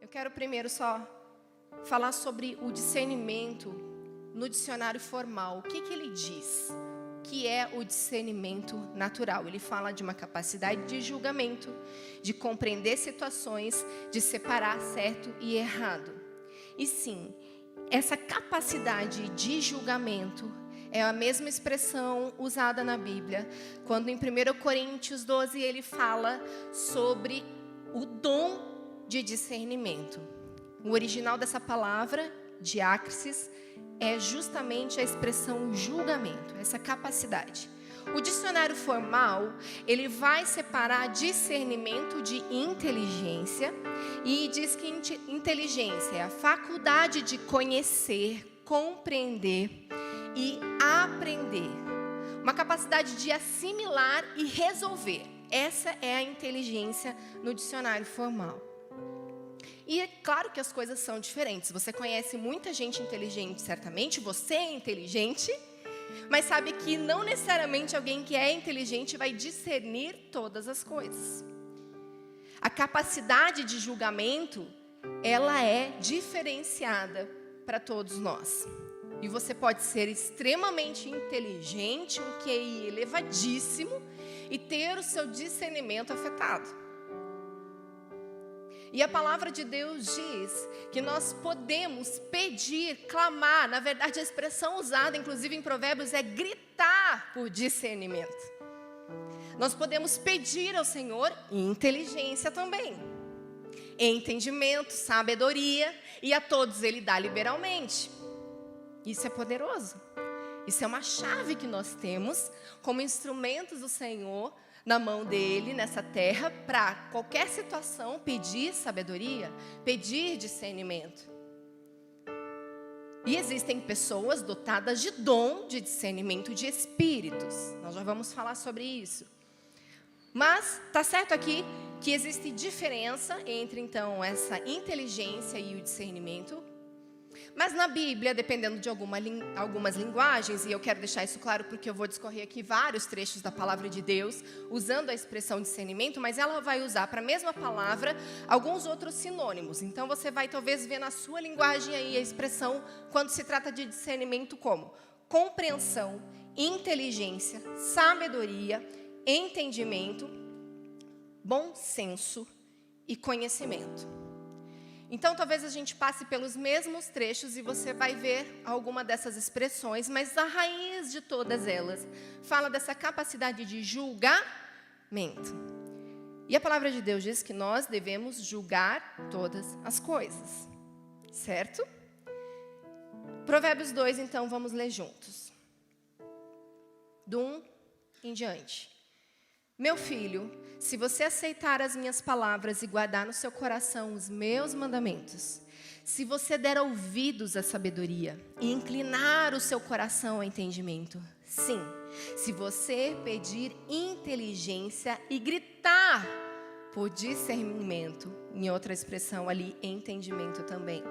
Eu quero primeiro só falar sobre o discernimento no dicionário formal. O que ele diz? Que é o discernimento natural. Ele fala de uma capacidade de julgamento, de compreender situações, de separar certo e errado. E sim, essa capacidade de julgamento é a mesma expressão usada na Bíblia, quando em 1 Coríntios 12 ele fala sobre o dom de discernimento. O original dessa palavra, diácrisis, é justamente a expressão julgamento, essa capacidade. O dicionário formal, ele vai separar discernimento de inteligência e diz que inteligência é a faculdade de conhecer, compreender e aprender. Uma capacidade de assimilar e resolver. Essa é a inteligência no dicionário formal. E é claro que as coisas são diferentes. Você conhece muita gente inteligente, certamente. Você é inteligente, mas sabe que não necessariamente alguém que é inteligente vai discernir todas as coisas. A capacidade de julgamento, ela é diferenciada para todos nós. E você pode ser extremamente inteligente, um QI elevadíssimo, e ter o seu discernimento afetado. E a palavra de Deus diz que nós podemos pedir, clamar. Na verdade, a expressão usada, inclusive em Provérbios, é gritar por discernimento. Nós podemos pedir ao Senhor inteligência também, entendimento, sabedoria, e a todos Ele dá liberalmente. Isso é poderoso. Isso é uma chave que nós temos como instrumentos do Senhor na mão dele, nessa terra, para qualquer situação pedir sabedoria, pedir discernimento. E existem pessoas dotadas de dom de discernimento de espíritos. Nós já vamos falar sobre isso. Mas está certo aqui que existe diferença entre, então, essa inteligência e o discernimento. Mas na Bíblia, dependendo de algumas linguagens, e eu quero deixar isso claro porque eu vou discorrer aqui vários trechos da palavra de Deus, usando a expressão discernimento, mas ela vai usar para a mesma palavra alguns outros sinônimos. Então você vai talvez ver na sua linguagem aí a expressão quando se trata de discernimento como compreensão, inteligência, sabedoria, entendimento, bom senso e conhecimento. Então, talvez a gente passe pelos mesmos trechos e você vai ver alguma dessas expressões, mas a raiz de todas elas fala dessa capacidade de julgamento. E a palavra de Deus diz que nós devemos julgar todas as coisas, certo? Provérbios 2, então, vamos ler juntos. Do 1 em diante. Meu filho, se você aceitar as minhas palavras e guardar no seu coração os meus mandamentos, se você der ouvidos à sabedoria e inclinar o seu coração ao entendimento, sim, se você pedir inteligência e gritar por discernimento, em outra expressão ali, entendimento também.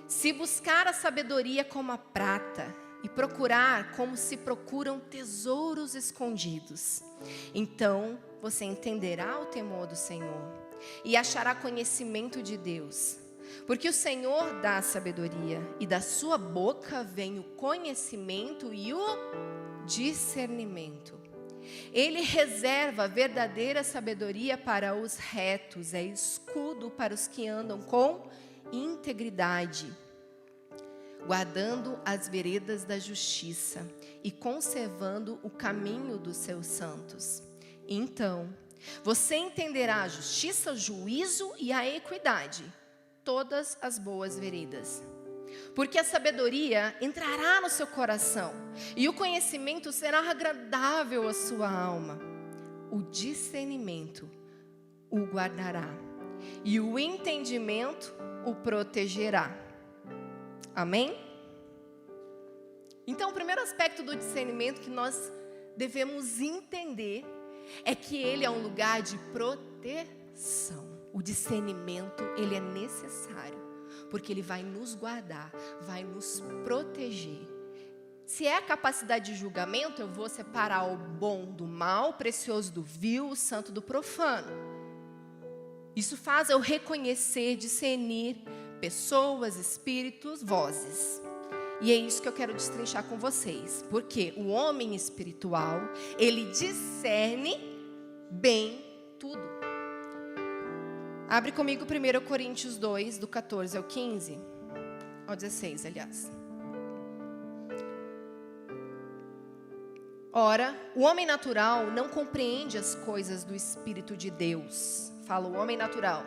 Se buscar a sabedoria como a prata e procurar como se procuram tesouros escondidos, então você entenderá o temor do Senhor e achará conhecimento de Deus. Porque o Senhor dá a sabedoria e da sua boca vem o conhecimento e o discernimento. Ele reserva a verdadeira sabedoria para os retos, é escudo para os que andam com integridade, guardando as veredas da justiça e conservando o caminho dos seus santos. Então, você entenderá a justiça, o juízo e a equidade, todas as boas veredas. Porque a sabedoria entrará no seu coração e o conhecimento será agradável à sua alma. O discernimento o guardará e o entendimento o protegerá. Amém? Então, o primeiro aspecto do discernimento que nós devemos entender é que ele é um lugar de proteção. O discernimento, ele é necessário, porque ele vai nos guardar, vai nos proteger. Se é a capacidade de julgamento, eu vou separar o bom do mal, o precioso do vil, o santo do profano. Isso faz eu reconhecer, discernir pessoas, espíritos, vozes. E é isso que eu quero destrinchar com vocês. Porque o homem espiritual, ele discerne bem tudo. Abre comigo 1 Coríntios 2, do 14 ao 15. Ao 16, aliás. Ora, o homem natural não compreende as coisas do Espírito de Deus. Fala o homem natural.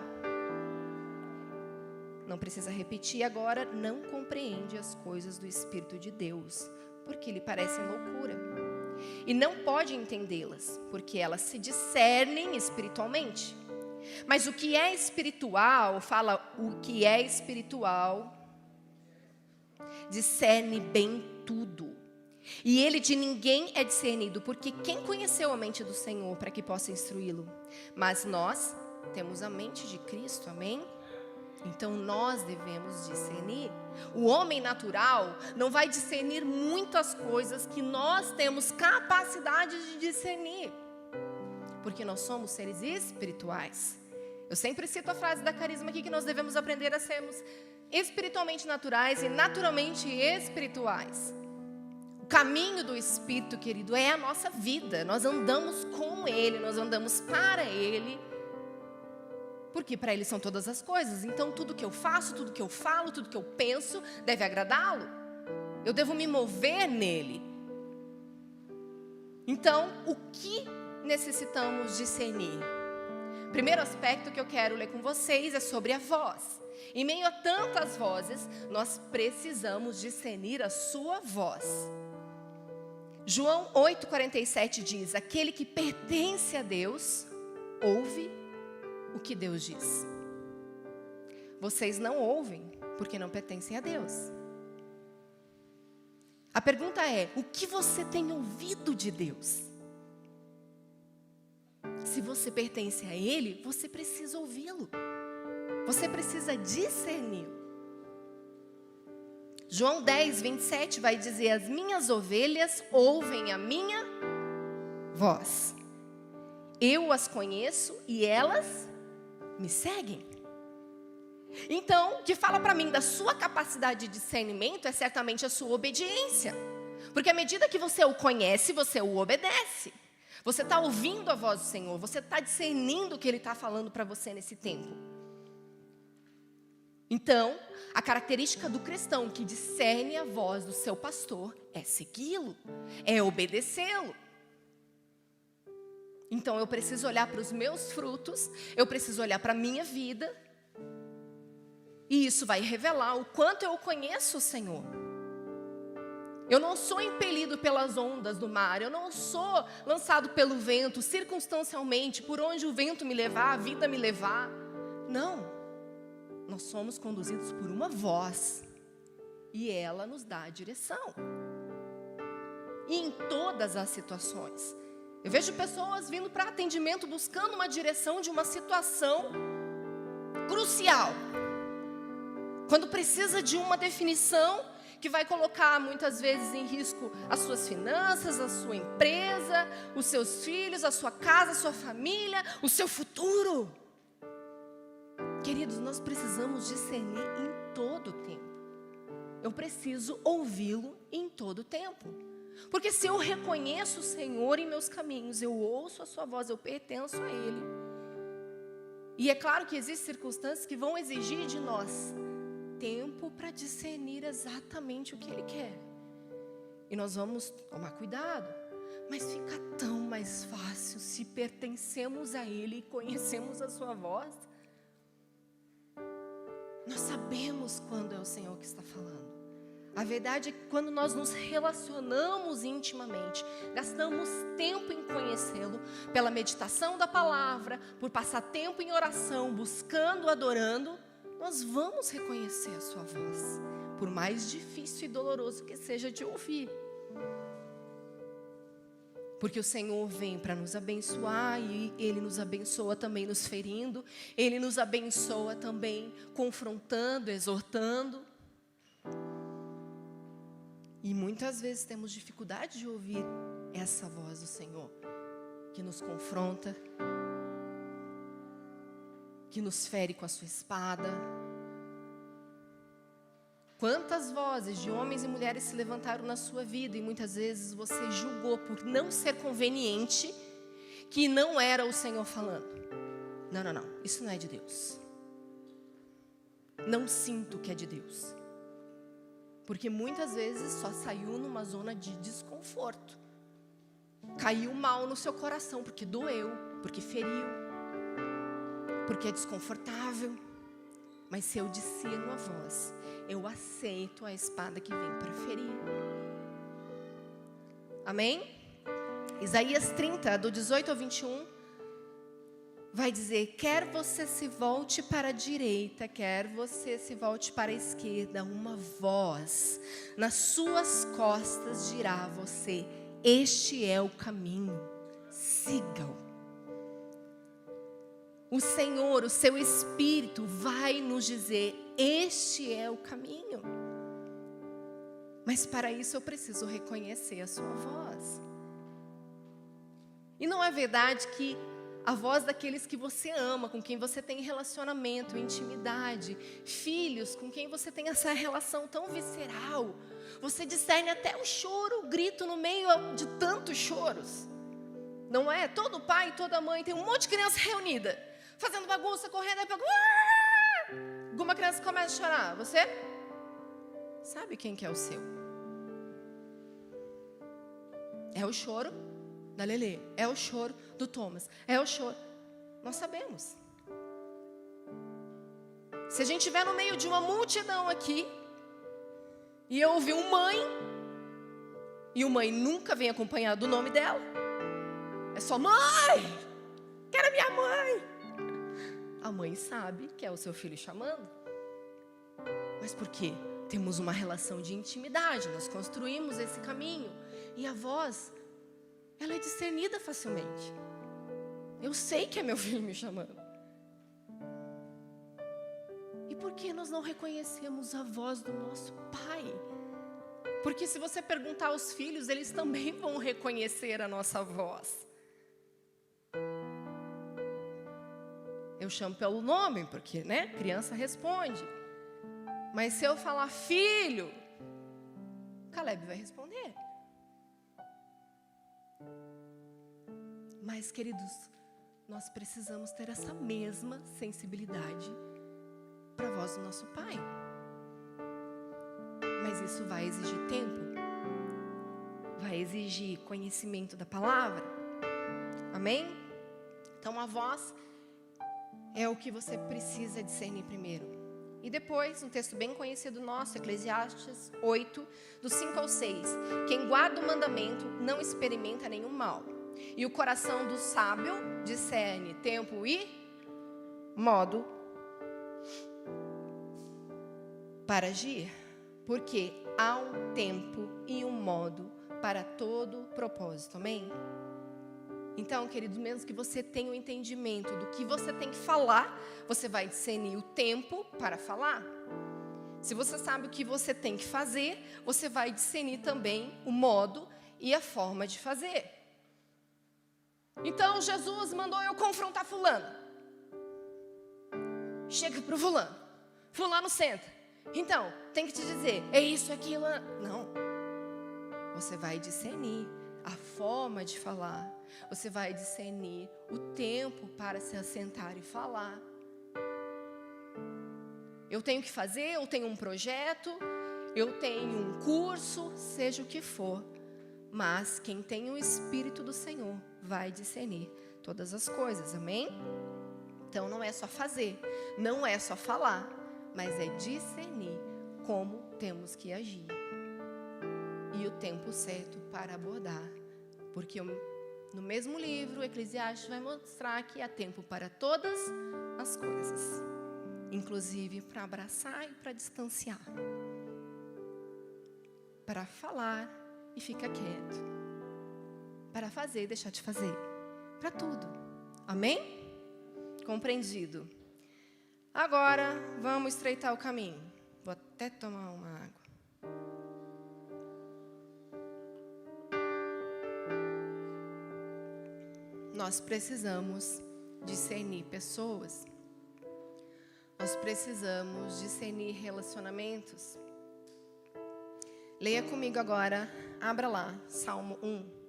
Não precisa repetir agora. Não compreende as coisas do Espírito de Deus, porque lhe parecem loucura. E não pode entendê-las, porque elas se discernem espiritualmente. Mas o que é espiritual, fala o que é espiritual, discerne bem tudo. E ele de ninguém é discernido, porque quem conheceu a mente do Senhor para que possa instruí-lo? Mas nós temos a mente de Cristo, amém? Então nós devemos discernir. O homem natural não vai discernir muitas coisas que nós temos capacidade de discernir, porque nós somos seres espirituais. Eu sempre cito a frase da Carisma aqui, que nós devemos aprender a sermos espiritualmente naturais e naturalmente espirituais. O caminho do Espírito, querido, é a nossa vida. Nós andamos com Ele, nós andamos para Ele, porque para Ele são todas as coisas. Então tudo que eu faço, tudo que eu falo, tudo que eu penso deve agradá-lo. Eu devo me mover nele. Então, o que necessitamos discernir? Primeiro aspecto que eu quero ler com vocês é sobre a voz. Em meio a tantas vozes, nós precisamos discernir a sua voz. João 8,47 diz: aquele que pertence a Deus, ouve o que Deus diz. Vocês não ouvem, porque não pertencem a Deus. A pergunta é: o que você tem ouvido de Deus? Se você pertence a Ele, você precisa ouvi-lo. Você precisa discerni-lo. João 10, 27 vai dizer: as minhas ovelhas ouvem a minha voz. Eu as conheço e elas me seguem. Então, o que fala para mim da sua capacidade de discernimento é certamente a sua obediência. Porque à medida que você o conhece, você o obedece. Você está ouvindo a voz do Senhor, você está discernindo o que Ele está falando para você nesse tempo. Então, a característica do cristão que discerne a voz do seu pastor é segui-lo, é obedecê-lo. Então, eu preciso olhar para os meus frutos, eu preciso olhar para a minha vida, e isso vai revelar o quanto eu conheço o Senhor. Eu não sou impelido pelas ondas do mar, eu não sou lançado pelo vento, circunstancialmente, por onde o vento me levar, a vida me levar. Não, nós somos conduzidos por uma voz, e ela nos dá a direção. E em todas as situações. Eu vejo pessoas vindo para atendimento buscando uma direção de uma situação crucial. Quando precisa de uma definição que vai colocar muitas vezes em risco as suas finanças, a sua empresa, os seus filhos, a sua casa, a sua família, o seu futuro. Queridos, nós precisamos discernir em todo o tempo. Eu preciso ouvi-lo em todo o tempo. Porque se eu reconheço o Senhor em meus caminhos, eu ouço a sua voz, eu pertenço a Ele. E é claro que existem circunstâncias que vão exigir de nós tempo para discernir exatamente o que Ele quer. E nós vamos tomar cuidado. Mas fica tão mais fácil se pertencemos a Ele e conhecemos a sua voz. Nós sabemos quando é o Senhor que está falando. A verdade é que quando nós nos relacionamos intimamente, gastamos tempo em conhecê-lo, pela meditação da palavra, por passar tempo em oração, buscando, adorando, nós vamos reconhecer a sua voz, por mais difícil e doloroso que seja de ouvir. Porque o Senhor vem para nos abençoar e Ele nos abençoa também nos ferindo, Ele nos abençoa também confrontando, exortando. E muitas vezes temos dificuldade de ouvir essa voz do Senhor, que nos confronta, que nos fere com a sua espada. Quantas vozes de homens e mulheres se levantaram na sua vida e muitas vezes você julgou por não ser conveniente que não era o Senhor falando. Não, isso não é de Deus. Não sinto que é de Deus. Porque muitas vezes só saiu numa zona de desconforto. Caiu mal no seu coração porque doeu, porque feriu, porque é desconfortável. Mas se eu discerno a voz, eu aceito a espada que vem para ferir. Amém? Isaías 30, do 18 ao 21, vai dizer: quer você se volte para a direita, quer você se volte para a esquerda, uma voz nas suas costas dirá a você: este é o caminho, siga-o. O Senhor, o seu Espírito vai nos dizer: este é o caminho. Mas para isso eu preciso reconhecer a sua voz. E não é verdade que a voz daqueles que você ama, com quem você tem relacionamento, intimidade, filhos, com quem você tem essa relação tão visceral, você discerne até o choro, o grito no meio de tantos choros. Não é? Todo pai e toda mãe tem um monte de criança reunida, fazendo bagunça, correndo, aí pega... Alguma criança começa a chorar. Você sabe quem que é o seu? É o choro da Lelê, é o choro do Thomas, é o choro. Nós sabemos. Se a gente estiver no meio de uma multidão aqui e eu ouvir um mãe, e o mãe nunca vem acompanhado do nome dela, é só mãe, quero a minha mãe. A mãe sabe que é o seu filho chamando. Mas por quê? Temos uma relação de intimidade, nós construímos esse caminho. E a voz, ela é discernida facilmente. Eu sei que é meu filho me chamando. E por que nós não reconhecemos a voz do nosso Pai? Porque se você perguntar aos filhos, eles também vão reconhecer a nossa voz. Eu chamo pelo nome, porque, né, criança responde. Mas se eu falar filho, Caleb vai responder. Mas, queridos, nós precisamos ter essa mesma sensibilidade para a voz do nosso Pai. Mas isso vai exigir tempo, vai exigir conhecimento da palavra. Amém? Então a voz é o que você precisa discernir primeiro. E depois, um texto bem conhecido nosso, Eclesiastes 8, do 5 ao 6. Quem guarda o mandamento não experimenta nenhum mal. E o coração do sábio discerne tempo e modo para agir. Porque há um tempo e um modo para todo propósito. Amém? Então, querido, mesmo que você tenha o entendimento do que você tem que falar, você vai discernir o tempo para falar. Se você sabe o que você tem que fazer, você vai discernir também o modo e a forma de fazer. Então, Jesus mandou eu confrontar fulano. Chega para o fulano. Fulano senta. Então, tem que te dizer, é isso, aquilo. Não. Você vai discernir a forma de falar. Você vai discernir o tempo para se assentar e falar. Eu tenho que fazer, eu tenho um projeto, eu tenho um curso, seja o que for. Mas quem tem o Espírito do Senhor vai discernir todas as coisas, amém? Então não é só fazer, não é só falar, mas é discernir como temos que agir. E o tempo certo para abordar. Porque no mesmo livro, Eclesiastes vai mostrar que há tempo para todas as coisas. Inclusive para abraçar e para distanciar. Para falar e ficar quieto. Para fazer e deixar de fazer. Para tudo. Amém? Compreendido. Agora, vamos estreitar o caminho. Vou até tomar uma água. Nós precisamos discernir pessoas Nós precisamos discernir relacionamentos. Leia comigo agora, abra lá, Salmo 1.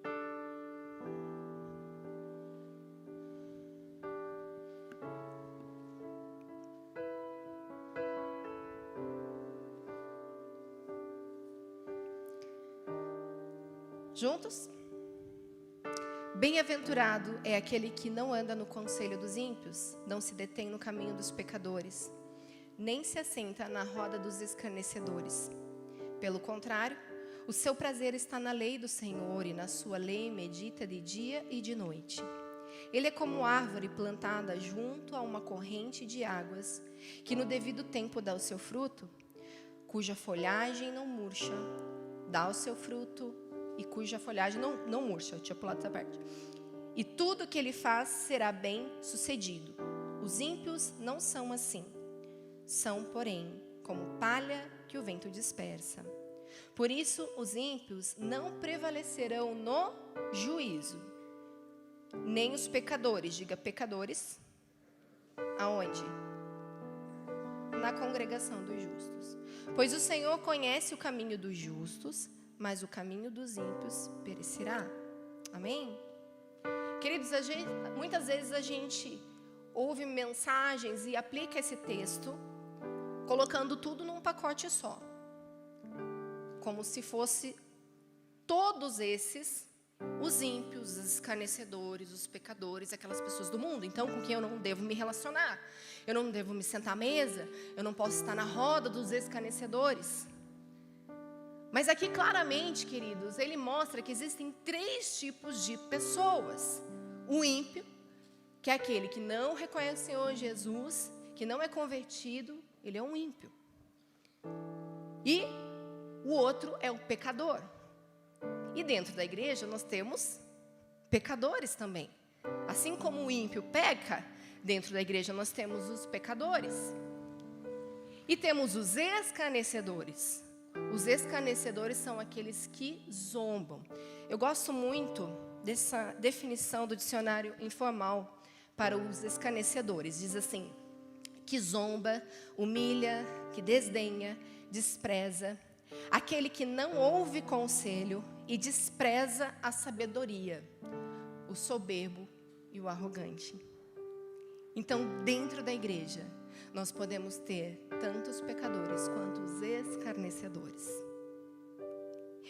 Juntos? Bem-aventurado é aquele que não anda no conselho dos ímpios, não se detém no caminho dos pecadores, nem se assenta na roda dos escarnecedores. Pelo contrário, o seu prazer está na lei do Senhor, e na sua lei medita de dia e de noite. Ele é como árvore plantada junto a uma corrente de águas, que no devido tempo dá o seu fruto, cuja folhagem não murcha, dá o seu fruto, e cuja folhagem não murcha. Eu tinha pulado essa parte. E tudo que ele faz será bem sucedido. Os ímpios não são assim. São, porém, como palha que o vento dispersa. Por isso, os ímpios não prevalecerão no juízo. Nem os pecadores, diga pecadores. Aonde? Na congregação dos justos. Pois o Senhor conhece o caminho dos justos, mas o caminho dos ímpios perecerá. Amém? Queridos, muitas vezes a gente ouve mensagens e aplica esse texto, colocando tudo num pacote só. Como se fosse todos esses, os ímpios, os escarnecedores, os pecadores, aquelas pessoas do mundo. Então, com quem eu não devo me relacionar? Eu não devo me sentar à mesa? Eu não posso estar na roda dos escarnecedores? Mas aqui claramente, queridos, ele mostra que existem 3 tipos de pessoas. O ímpio, que é aquele que não reconhece o Senhor Jesus, que não é convertido, ele é um ímpio. E o outro é o pecador. E dentro da igreja nós temos pecadores também. Assim como o ímpio peca, dentro da igreja nós temos os pecadores. E temos os escarnecedores. Os escarnecedores são aqueles que zombam. Eu gosto muito dessa definição do dicionário informal para os escarnecedores. Diz assim: que zomba, humilha, que desdenha, despreza, aquele que não ouve conselho e despreza a sabedoria, o soberbo e o arrogante. Então, dentro da igreja, nós podemos ter tanto os pecadores quanto os escarnecedores.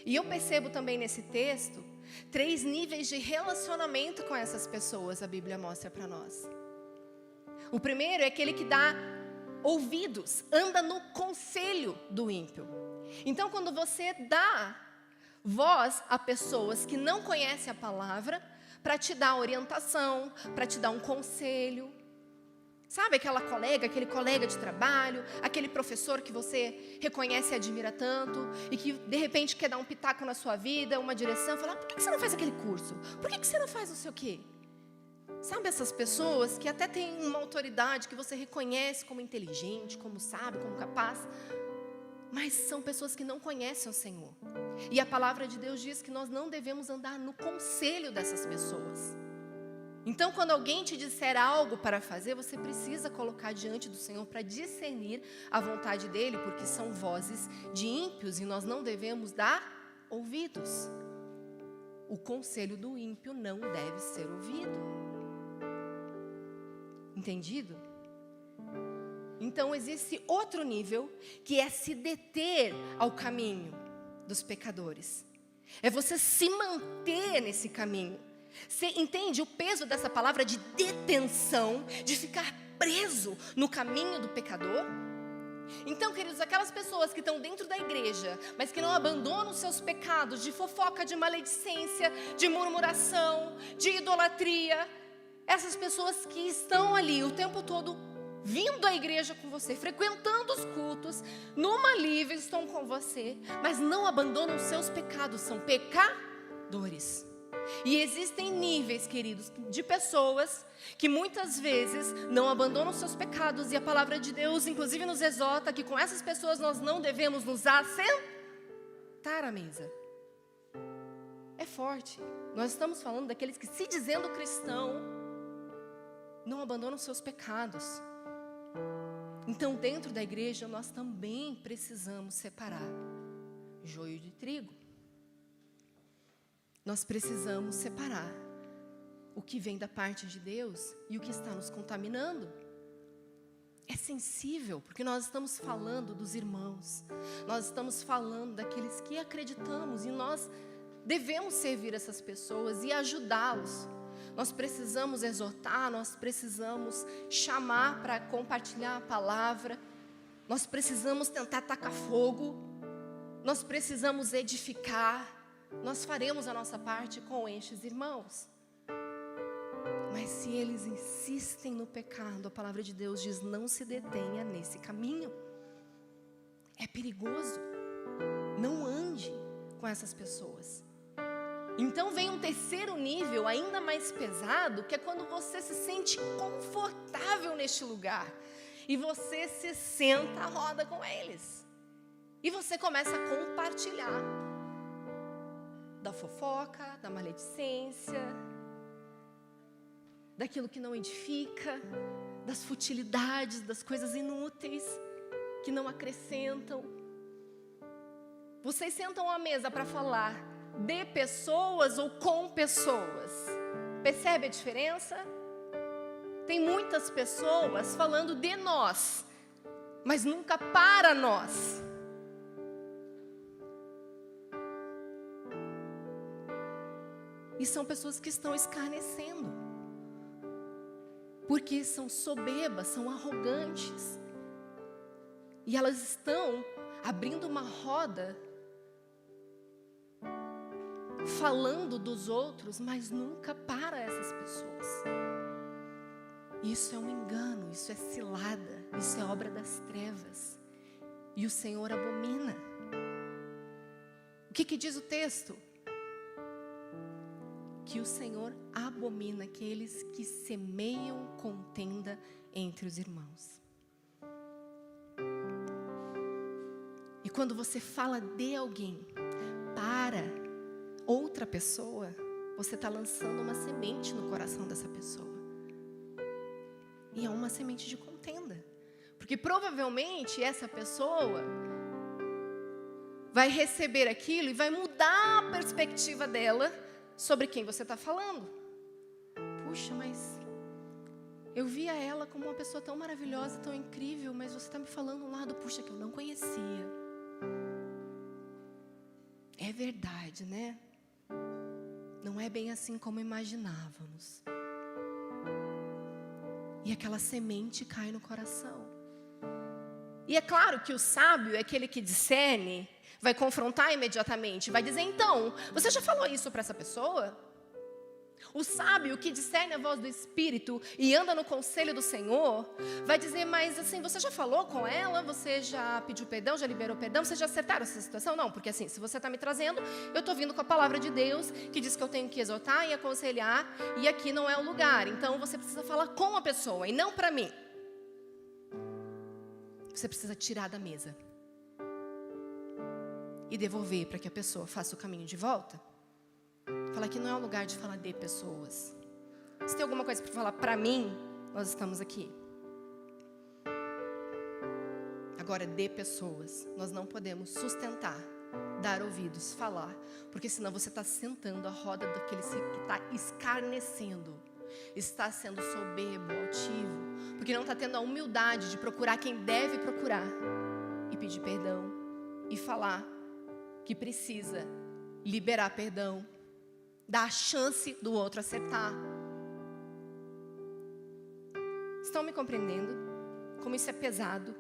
E eu percebo também nesse texto 3 níveis de relacionamento com essas pessoas, a Bíblia mostra para nós. O primeiro é aquele que dá ouvidos, anda no conselho do ímpio. Então, quando você dá voz a pessoas que não conhecem a palavra, para te dar orientação, para te dar um conselho. Sabe aquela colega, aquele colega de trabalho, aquele professor que você reconhece e admira tanto, e que de repente quer dar um pitaco na sua vida, uma direção, falar: por que você não faz aquele curso? Por que você não faz não sei o quê? Sabe essas pessoas que até têm uma autoridade que você reconhece como inteligente, como sábio, como capaz, mas são pessoas que não conhecem o Senhor. E a palavra de Deus diz que nós não devemos andar no conselho dessas pessoas. Então, quando alguém te disser algo para fazer, você precisa colocar diante do Senhor para discernir a vontade dEle, porque são vozes de ímpios e nós não devemos dar ouvidos. O conselho do ímpio não deve ser ouvido. Entendido? Então, existe outro nível, que é se deter ao caminho dos pecadores. É você se manter nesse caminho. Você entende o peso dessa palavra de detenção, de ficar preso no caminho do pecador? Então, queridos, aquelas pessoas que estão dentro da igreja, mas que não abandonam os seus pecados de fofoca, de maledicência, de murmuração, de idolatria, essas pessoas que estão ali o tempo todo vindo à igreja com você, frequentando os cultos, numa livre, estão com você, mas não abandonam os seus pecados, são pecadores. E existem níveis, queridos, de pessoas que muitas vezes não abandonam seus pecados, e a palavra de Deus inclusive nos exorta que com essas pessoas nós não devemos nos assentar à mesa. É forte. Nós estamos falando daqueles que, se dizendo cristão, não abandonam seus pecados. Então, dentro da igreja, nós também precisamos separar joio de trigo. Nós precisamos separar o que vem da parte de Deus e o que está nos contaminando. É sensível, porque nós estamos falando dos irmãos, nós estamos falando daqueles que acreditamos, e nós devemos servir essas pessoas e ajudá-los. Nós precisamos exortar, nós precisamos chamar para compartilhar a palavra, nós precisamos tentar tacar fogo, nós precisamos edificar. Nós faremos a nossa parte com estes irmãos. Mas se eles insistem no pecado, a palavra de Deus diz: não se detenha nesse caminho. É perigoso. Não ande com essas pessoas. Então vem um terceiro nível ainda mais pesado, que é quando você se sente confortável neste lugar e você se senta à roda com eles. E você começa a compartilhar da fofoca, da maledicência, daquilo que não edifica, das futilidades, das coisas inúteis, que não acrescentam. Vocês sentam à mesa para falar de pessoas ou com pessoas. Percebe a diferença? Tem muitas pessoas falando de nós, mas nunca para nós. E são pessoas que estão escarnecendo, porque são soberbas, são arrogantes. E elas estão abrindo uma roda, falando dos outros, mas nunca para essas pessoas. Isso é um engano, isso é cilada, isso é obra das trevas. E o Senhor abomina. O que diz o texto? Que o Senhor abomina aqueles que semeiam contenda entre os irmãos. E quando você fala de alguém para outra pessoa, você está lançando uma semente no coração dessa pessoa. E é uma semente de contenda. Porque provavelmente essa pessoa vai receber aquilo e vai mudar a perspectiva dela sobre quem você está falando. Puxa, mas eu via ela como uma pessoa tão maravilhosa, tão incrível, mas você está me falando um lado, puxa, que eu não conhecia. É verdade, né? Não é bem assim como imaginávamos. E aquela semente cai no coração. E é claro que o sábio é aquele que discerne, vai confrontar imediatamente, vai dizer: então, você já falou isso para essa pessoa? O sábio que discerne a voz do Espírito e anda no conselho do Senhor, vai dizer: mas assim, você já falou com ela? Você já pediu perdão? Já liberou perdão? Vocês já acertaram essa situação? Não, porque assim, se você está me trazendo, eu estou vindo com a palavra de Deus, que diz que eu tenho que exortar e aconselhar, e aqui não é o lugar. Então você precisa falar com a pessoa e não para mim. Você precisa tirar da mesa e devolver para que a pessoa faça o caminho de volta. Falar que não é um lugar de falar de pessoas. Se tem alguma coisa para falar para mim, nós estamos aqui. Agora, de pessoas, nós não podemos sustentar, dar ouvidos, falar, porque senão você está sentando a roda daquele que está escarnecendo, está sendo soberbo, altivo, porque não está tendo a humildade de procurar quem deve procurar e pedir perdão e falar que precisa liberar perdão, dar a chance do outro acertar. Estão me compreendendo? Como isso é pesado?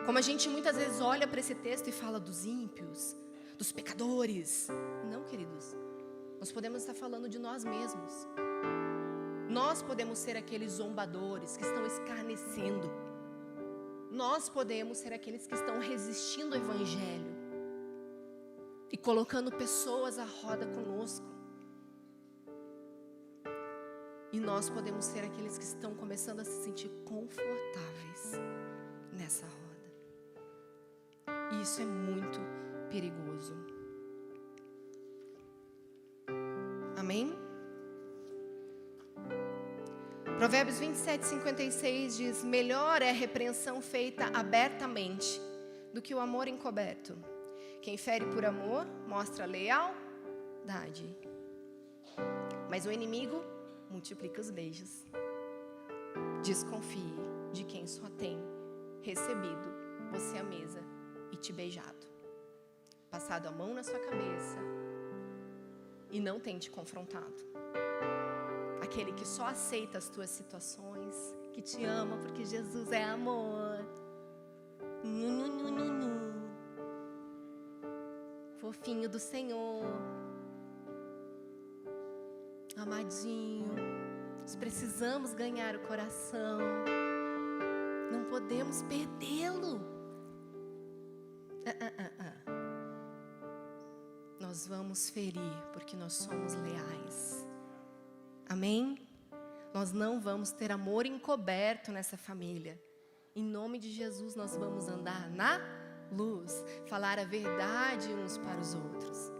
Como a gente muitas vezes olha para esse texto e fala dos ímpios, dos pecadores. Não, queridos. Nós podemos estar falando de nós mesmos. Nós podemos ser aqueles zombadores que estão escarnecendo. Nós podemos ser aqueles que estão resistindo ao Evangelho e colocando pessoas à roda conosco. E nós podemos ser aqueles que estão começando a se sentir confortáveis nessa roda. E isso é muito perigoso. Amém? Provérbios 27:56 diz: melhor é a repreensão feita abertamente do que o amor encoberto. Quem fere por amor mostra lealdade, mas o inimigo multiplica os beijos. Desconfie de quem só tem recebido você à mesa e te beijado, passado a mão na sua cabeça e não tem te confrontado. Aquele que só aceita as tuas situações, que te ama porque Jesus é amor. Fofinho do Senhor, amadinho. Nós precisamos ganhar o coração, não podemos perdê-lo. Nós vamos ferir porque nós somos leais. Amém? Nós não vamos ter amor encoberto nessa família. Em nome de Jesus, nós vamos andar na luz, falar a verdade uns para os outros.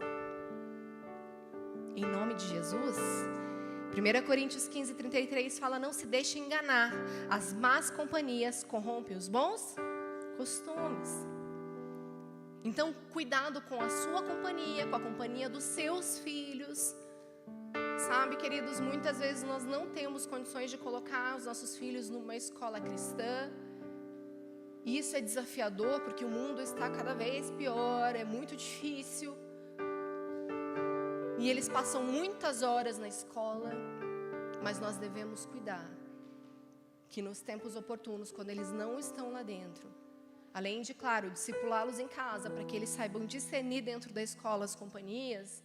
Em nome de Jesus. 1 Coríntios 15:33 fala: não se deixe enganar, as más companhias corrompem os bons costumes. Então, cuidado com a sua companhia, com a companhia dos seus filhos. Sabe, queridos, muitas vezes nós não temos condições de colocar os nossos filhos numa escola cristã. E isso é desafiador, porque o mundo está cada vez pior, é muito difícil. E eles passam muitas horas na escola, mas nós devemos cuidar que nos tempos oportunos, quando eles não estão lá dentro, além de, claro, discipulá-los em casa, para que eles saibam discernir dentro da escola as companhias,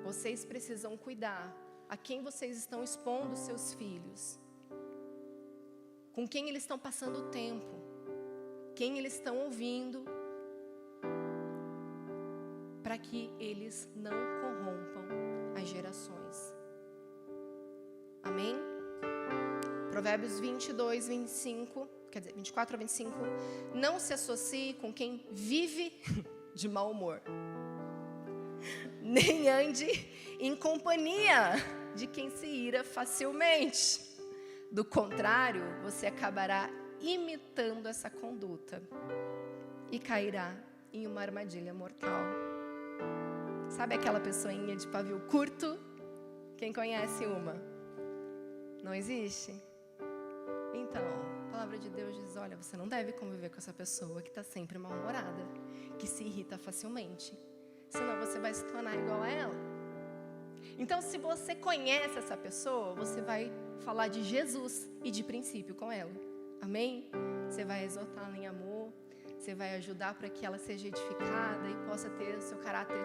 vocês precisam cuidar a quem vocês estão expondo seus filhos, com quem eles estão passando o tempo, quem eles estão ouvindo, para que eles não corrompam as gerações. Amém? Provérbios 24:25, não se associe com quem vive de mau humor, nem ande em companhia de quem se ira facilmente. Do contrário, você acabará imitando essa conduta e cairá em uma armadilha mortal. Sabe aquela pessoinha de pavio curto? Quem conhece uma? Não existe? Então, a palavra de Deus diz: olha, você não deve conviver com essa pessoa que está sempre mal-humorada, que se irrita facilmente, senão você vai se tornar igual a ela. Então, se você conhece essa pessoa, você vai falar de Jesus e de princípio com ela. Amém? Você vai exortá-la em amor, você vai ajudar para que ela seja edificada e possa ter o seu caráter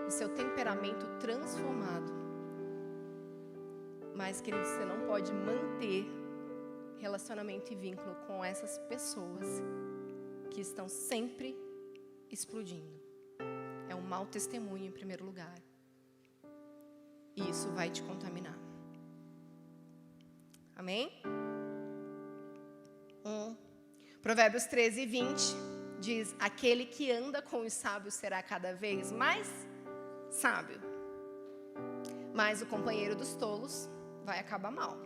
e seu temperamento transformado. Mas, querido, você não pode manter relacionamento e vínculo com essas pessoas que estão sempre explodindo. É um mau testemunho em primeiro lugar. E isso vai te contaminar. Amém? Provérbios 13:20 diz: aquele que anda com os sábios será cada vez mais sábio, mas o companheiro dos tolos vai acabar mal.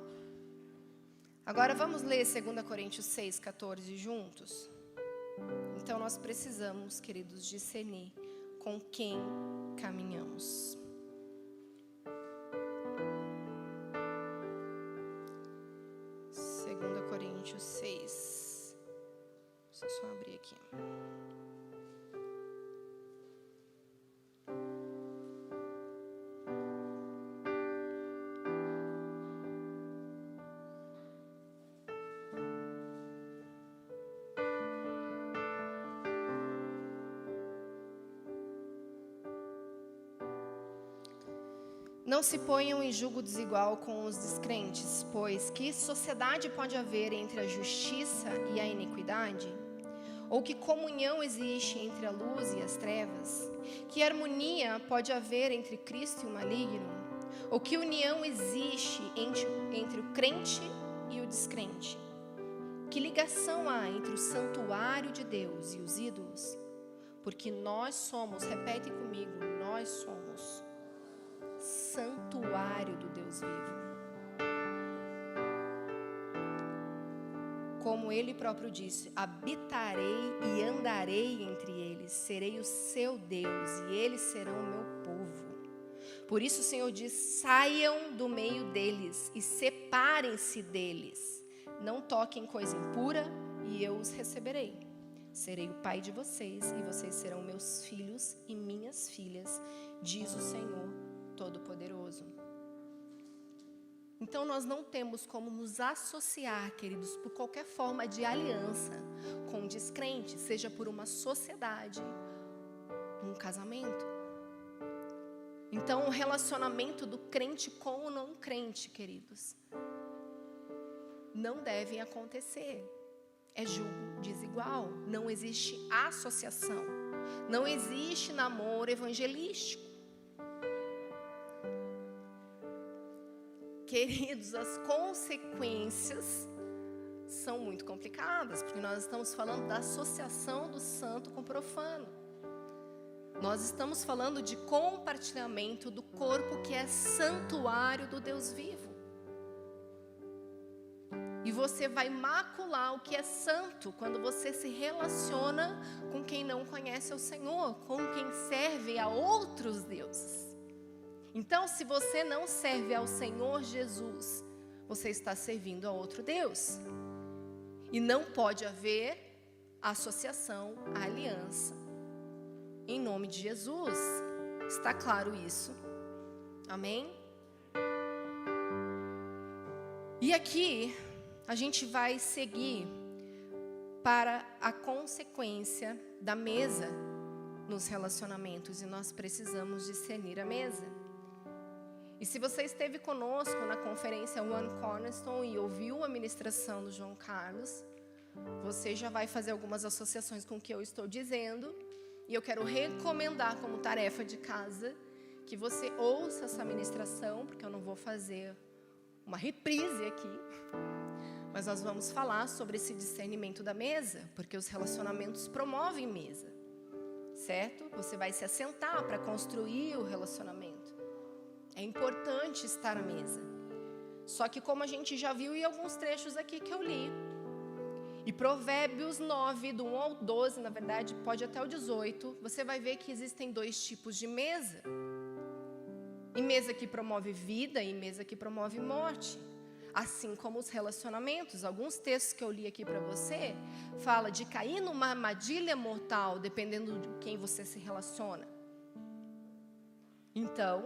Agora vamos ler 2 Coríntios 6:14 juntos? Então nós precisamos, queridos, discernir com quem caminhamos. 2 Coríntios 6. Deixa eu só abrir aqui. Não se ponham em julgo desigual com os descrentes, pois que sociedade pode haver entre a justiça e a iniquidade? Ou que comunhão existe entre a luz e as trevas? Que harmonia pode haver entre Cristo e o maligno? Ou que união existe entre o crente e o descrente? Que ligação há entre o santuário de Deus e os ídolos? Porque nós somos, repete comigo, nós somos santuário do Deus vivo. Como ele próprio disse, habitarei e andarei entre eles, serei o seu Deus e eles serão o meu povo. Por isso o Senhor diz, saiam do meio deles e separem-se deles. Não toquem coisa impura e eu os receberei. Serei o pai de vocês e vocês serão meus filhos e minhas filhas, diz o Senhor Todo-Poderoso. Então nós não temos como nos associar, queridos, por qualquer forma de aliança com descrentes, seja por uma sociedade, um casamento. Então o relacionamento do crente com o não crente, queridos, não devem acontecer. É julgo desigual, não existe associação, não existe namoro evangelístico. Queridos, as consequências são muito complicadas, porque nós estamos falando da associação do santo com o profano. Nós estamos falando de compartilhamento do corpo que é santuário do Deus vivo. E você vai macular o que é santo quando você se relaciona com quem não conhece o Senhor, com quem serve a outros deuses. Então, se você não serve ao Senhor Jesus, você está servindo a outro Deus. E não pode haver associação, aliança. Em nome de Jesus. Está claro isso? Amém? E aqui, a gente vai seguir para a consequência da mesa nos relacionamentos. E nós precisamos discernir a mesa. E se você esteve conosco na conferência One Cornerstone e ouviu a ministração do João Carlos, você já vai fazer algumas associações com o que eu estou dizendo. E eu quero recomendar como tarefa de casa que você ouça essa ministração, porque eu não vou fazer uma reprise aqui. Mas nós vamos falar sobre esse discernimento da mesa, porque os relacionamentos promovem mesa, certo? Você vai se assentar para construir o relacionamento. É importante estar à mesa. Só que como a gente já viu em alguns trechos aqui que eu li, e Provérbios 9, do 1 ao 12, na verdade, pode até o 18, você vai ver que existem dois tipos de mesa. E mesa que promove vida e mesa que promove morte. Assim como os relacionamentos. Alguns textos que eu li aqui para você, fala de cair numa armadilha mortal, dependendo de quem você se relaciona. Então,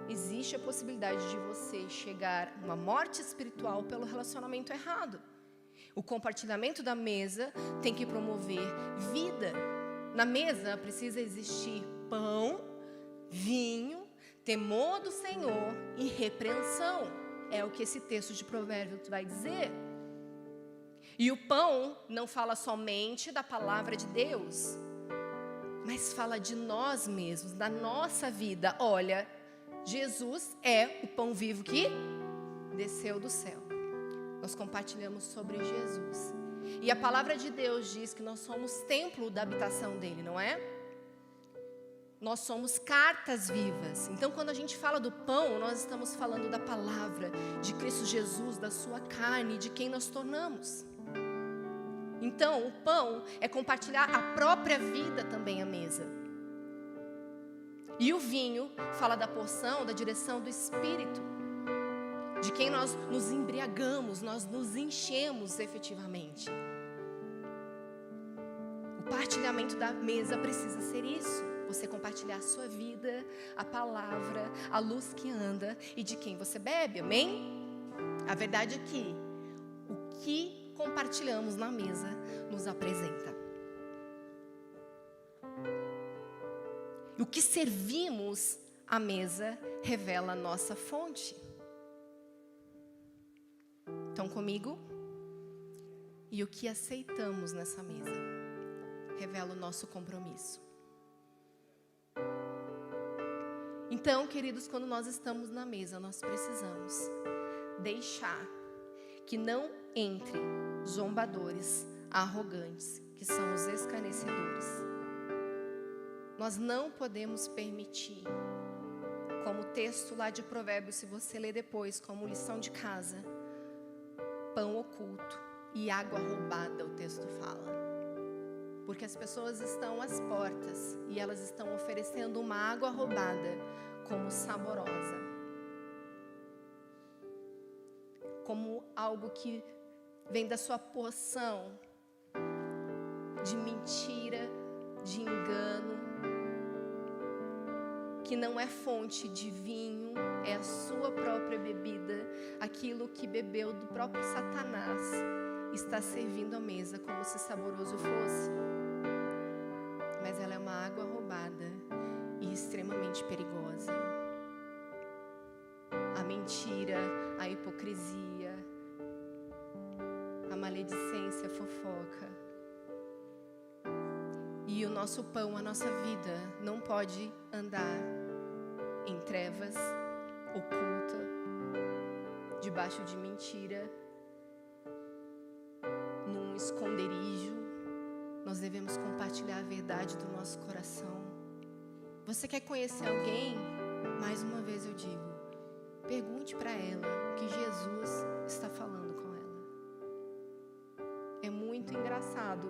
existe a possibilidade de você chegar a uma morte espiritual pelo relacionamento errado. O compartilhamento da mesa tem que promover vida. Na mesa precisa existir pão, vinho, temor do Senhor e repreensão. É o que esse texto de Provérbios vai dizer. E o pão não fala somente da palavra de Deus, mas fala de nós mesmos, da nossa vida. Olha, Jesus é o pão vivo que desceu do céu. Nós compartilhamos sobre Jesus. E a palavra de Deus diz que nós somos templo da habitação dele, não é? Nós somos cartas vivas. Então, quando a gente fala do pão, nós estamos falando da palavra de Cristo Jesus, da sua carne, de quem nós tornamos. Então, o pão é compartilhar a própria vida também à mesa. E o vinho fala da porção, da direção do Espírito, de quem nós nos embriagamos, nós nos enchemos efetivamente. O partilhamento da mesa precisa ser isso. Você compartilhar a sua vida, a palavra, a luz que anda e de quem você bebe, amém? A verdade é que o que compartilhamos na mesa nos apresenta. E o que servimos à mesa revela a nossa fonte. Estão comigo? E o que aceitamos nessa mesa revela o nosso compromisso. Então, queridos, quando nós estamos na mesa, nós precisamos deixar que não entre zombadores, arrogantes, que são os escarnecedores. Nós não podemos permitir, como o texto lá de Provérbios, se você ler depois, como lição de casa, pão oculto e água roubada, o texto fala. Porque as pessoas estão às portas e elas estão oferecendo uma água roubada como saborosa, como algo que vem da sua porção de mentira, de engano, que não é fonte de vinho, é a sua própria bebida, aquilo que bebeu do próprio Satanás, está servindo à mesa como se saboroso fosse. Mas ela é uma água roubada e extremamente perigosa. A mentira, a hipocrisia, a maledicência, a fofoca. E o nosso pão, a nossa vida, não pode andar em trevas, oculta, debaixo de mentira, num esconderijo. Nós devemos compartilhar a verdade do nosso coração. Você quer conhecer alguém? Mais uma vez eu digo, pergunte para ela o que Jesus está falando com ela. É muito engraçado.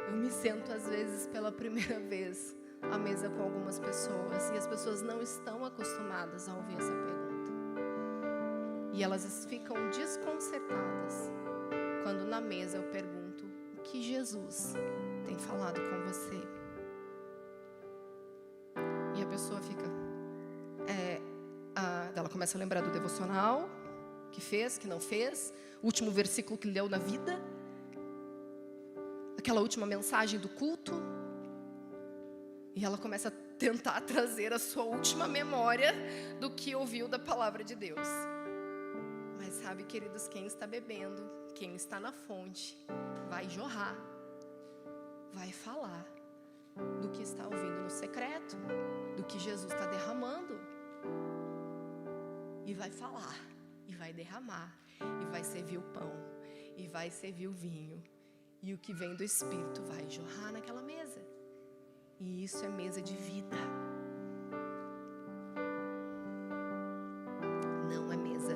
Eu me sento às vezes pela primeira vez à mesa com algumas pessoas e as pessoas não estão acostumadas a ouvir essa pergunta. E elas ficam desconcertadas quando na mesa eu pergunto o que Jesus tem falado com você. E a pessoa fica... ela começa a lembrar do devocional que fez, que não fez, o último versículo que leu na vida, aquela última mensagem do culto. E ela começa a tentar trazer a sua última memória do que ouviu da palavra de Deus. Mas sabe, queridos, quem está bebendo, quem está na fonte, vai jorrar, vai falar do que está ouvindo no secreto, do que Jesus está derramando. E vai falar, e vai derramar, e vai servir o pão, e vai servir o vinho. E o que vem do Espírito vai jorrar naquela mesa. E isso é mesa de vida. Não é mesa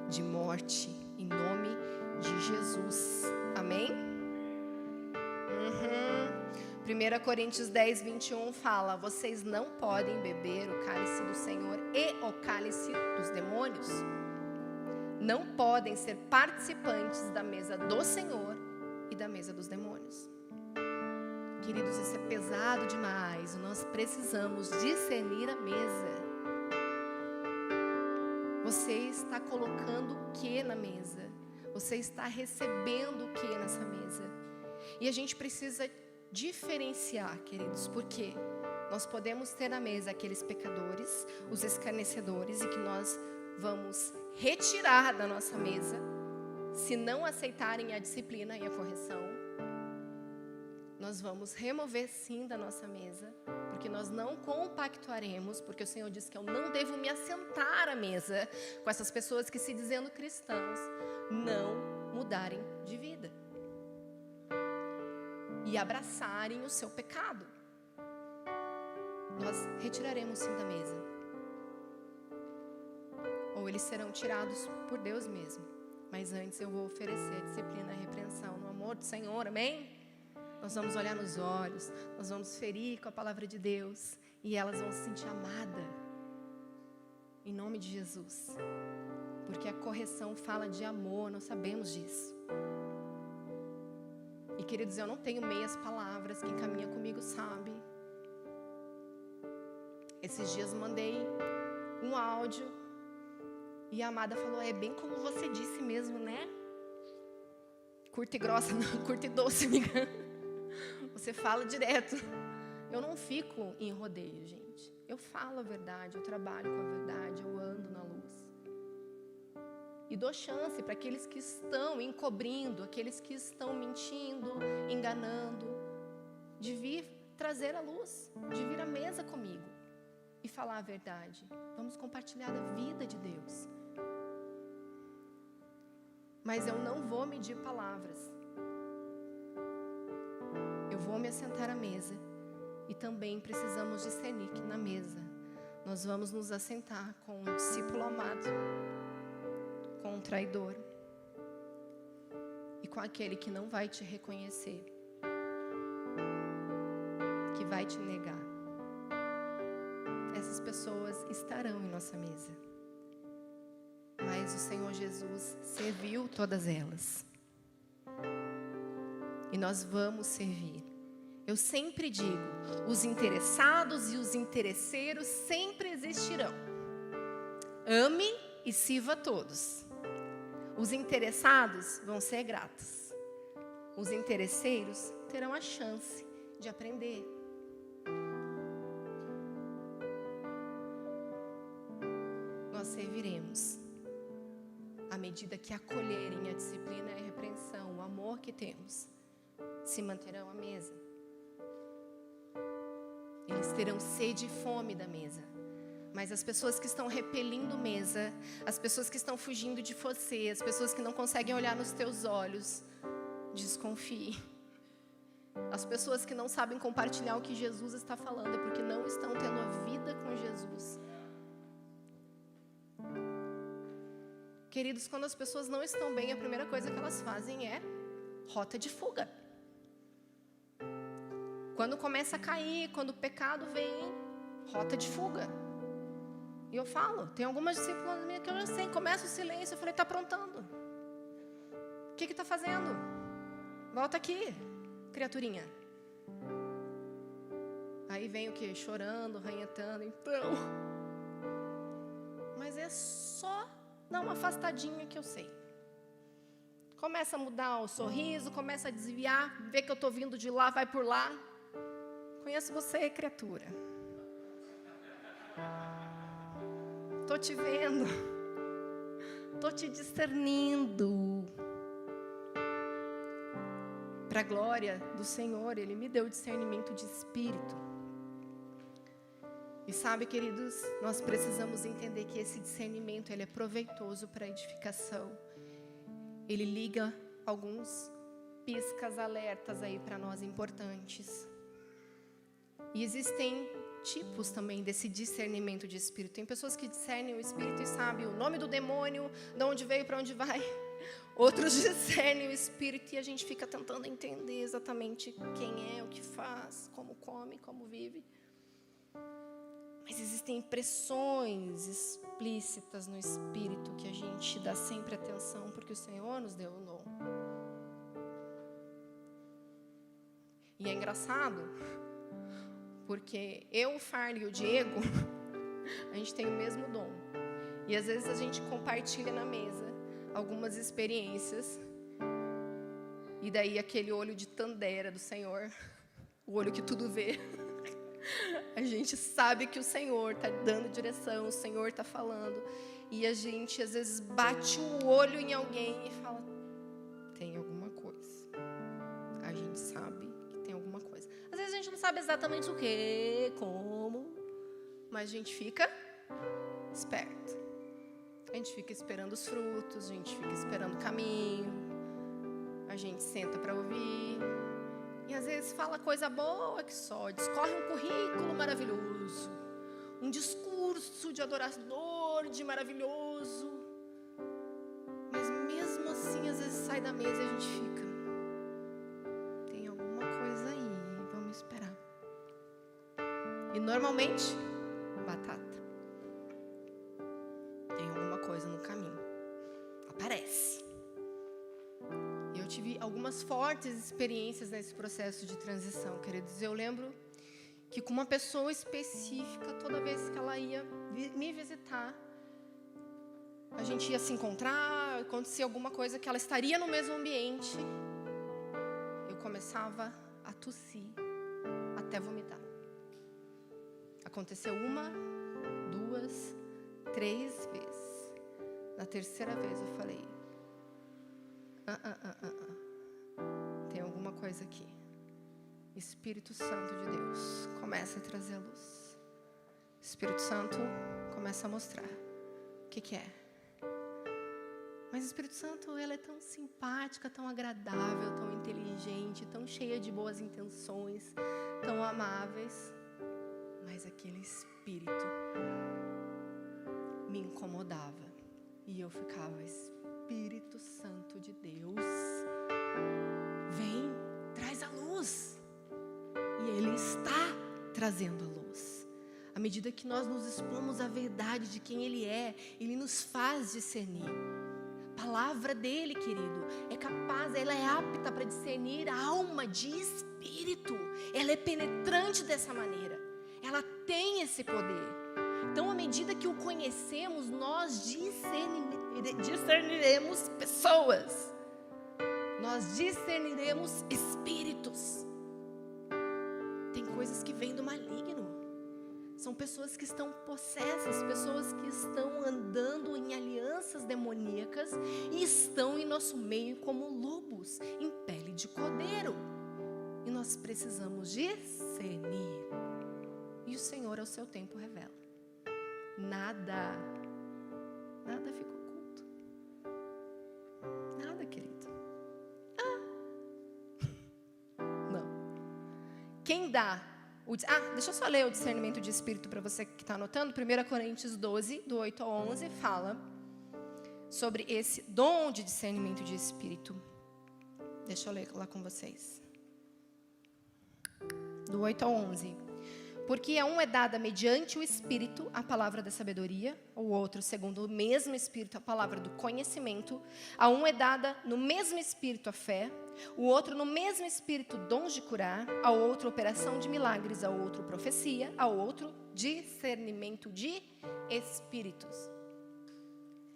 de morte, em nome de Jesus. Amém? 1 Coríntios 10, 21 fala: vocês não podem beber o cálice do Senhor e o cálice dos demônios. Não podem ser participantes da mesa do Senhor e da mesa dos demônios. Queridos, isso é pesado demais. Nós precisamos discernir a mesa. Você está colocando o que na mesa? Você está recebendo o que nessa mesa? E a gente precisa diferenciar, queridos, porque nós podemos ter na mesa aqueles pecadores, os escarnecedores, e que nós vamos retirar da nossa mesa se não aceitarem a disciplina e a correção. Nós vamos remover sim da nossa mesa, porque nós não compactuaremos, porque o Senhor disse que eu não devo me assentar à mesa com essas pessoas que, se dizendo cristãos, não mudarem de vida e abraçarem o seu pecado. Nós retiraremos sim da mesa, ou eles serão tirados por Deus mesmo. Mas antes eu vou oferecer a disciplina, a repreensão no amor do Senhor, amém? Nós vamos olhar nos olhos, nós vamos ferir com a palavra de Deus, e elas vão se sentir amadas, em nome de Jesus. Porque a correção fala de amor, nós sabemos disso. E queridos, eu não tenho meias palavras, quem caminha comigo sabe. Esses dias mandei um áudio, e a amada falou: é bem como você disse mesmo, né? Curta e grossa, não, curta e doce, me engano. Você fala direto. Eu não fico em rodeio, gente. Eu falo a verdade, eu trabalho com a verdade, eu ando na luz. E dou chance para aqueles que estão encobrindo, aqueles que estão mentindo, enganando, de vir trazer a luz, de vir à mesa comigo e falar a verdade. Vamos compartilhar a vida de Deus. Mas eu não vou medir palavras. Eu vou me assentar à mesa. E também precisamos discernir que na mesa nós vamos nos assentar com um discípulo amado, com um traidor e com aquele que não vai te reconhecer, que vai te negar. Essas pessoas estarão em nossa mesa. Mas o Senhor Jesus serviu todas elas. E nós vamos servir. Eu sempre digo, os interessados e os interesseiros sempre existirão. Ame e sirva a todos. Os interessados vão ser gratos. Os interesseiros terão a chance de aprender. Nós serviremos à medida que acolherem a disciplina e a repreensão, o amor que temos, se manterão à mesa. Eles terão sede e fome da mesa. Mas as pessoas que estão repelindo mesa, as pessoas que estão fugindo de você, as pessoas que não conseguem olhar nos teus olhos, desconfie. As pessoas que não sabem compartilhar o que Jesus está falando é porque não estão tendo a vida com Jesus. Queridos, quando as pessoas não estão bem, a primeira coisa que elas fazem é rota de fuga. Quando começa a cair, quando o pecado vem, rota de fuga. E eu falo, tem algumas discípulas minhas que eu já sei, começa o silêncio, eu falei, está aprontando. O que está fazendo? Volta aqui, criaturinha. Aí vem o quê? Chorando, ranhetando, então. Mas é só dar uma afastadinha que eu sei. Começa a mudar o sorriso, começa a desviar, vê que eu estou vindo de lá, vai por lá. Conheço você, criatura. Estou te vendo. Estou te discernindo. Para a glória do Senhor, Ele me deu discernimento de espírito. E sabe, queridos, nós precisamos entender que esse discernimento ele é proveitoso para a edificação. Ele liga alguns piscas alertas aí para nós importantes. E existem tipos também desse discernimento de espírito. Tem pessoas que discernem o espírito e sabem o nome do demônio, de onde veio, para onde vai. Outros discernem o espírito e a gente fica tentando entender exatamente quem é, o que faz, como come, como vive. Mas existem impressões explícitas no espírito que a gente dá sempre atenção, porque o Senhor nos deu o dom. E é engraçado, porque eu, o Farley e o Diego, a gente tem o mesmo dom. E às vezes a gente compartilha na mesa algumas experiências. E daí aquele olho de Tandera do Senhor, o olho que tudo vê. A gente sabe que o Senhor está dando direção, o Senhor está falando. E a gente às vezes bate o olho em alguém e fala, tem alguma coisa. A gente sabe que tem alguma coisa. Às vezes a gente não sabe exatamente o que, como, mas a gente fica esperto. A gente fica esperando os frutos, a gente fica esperando o caminho. A gente senta para ouvir. E às vezes fala coisa boa que só, discorre um currículo maravilhoso, um discurso de adorador, de maravilhoso. Mas mesmo assim, às vezes sai da mesa e a gente fica, tem alguma coisa aí, vamos esperar. E normalmente, batata. Tem alguma coisa no caminho. Aparece. Eu tive algumas fortes experiências nesse processo de transição, queridos. Eu lembro que com uma pessoa específica, toda vez que ela ia me visitar, a gente ia se encontrar, acontecia alguma coisa que ela estaria no mesmo ambiente, eu começava a tossir até vomitar. Aconteceu 1, 2, 3 vezes. Na terceira vez eu falei, tem alguma coisa aqui. Espírito Santo de Deus começa a trazer a luz. Espírito Santo começa a mostrar o que é. Mas o Espírito Santo, ela é tão simpática, tão agradável, tão inteligente, tão cheia de boas intenções, tão amáveis. Mas aquele Espírito me incomodava. E eu ficava, Espírito Santo de Deus, Vem, traz a luz. E Ele está trazendo a luz. À medida que nós nos expomos à verdade de quem Ele é, Ele nos faz discernir. A palavra dele, querido, é capaz, ela é apta para discernir a alma de espírito. Ela é penetrante dessa maneira. Ela tem esse poder. Então, à medida que o conhecemos, nós discerniremos pessoas. Nós discerniremos espíritos. Tem coisas que vêm do maligno. São pessoas que estão possessas, pessoas que estão andando em alianças demoníacas e estão em nosso meio como lobos, em pele de cordeiro. E nós precisamos discernir. E o Senhor, ao seu tempo, revela. Nada fica oculto. Nada, querido. Não. Quem dá? Deixa eu só ler o discernimento de espírito para você que está anotando. 1 Coríntios 12, do 8 ao 11, fala sobre esse dom de discernimento de espírito. Deixa eu ler lá com vocês. Do 8 ao 11. Porque a um é dada mediante o Espírito a palavra da sabedoria, ao outro, segundo o mesmo Espírito, a palavra do conhecimento. A um é dada no mesmo Espírito a fé, o outro no mesmo Espírito dons de curar, ao outro operação de milagres, ao outro profecia, ao outro discernimento de espíritos.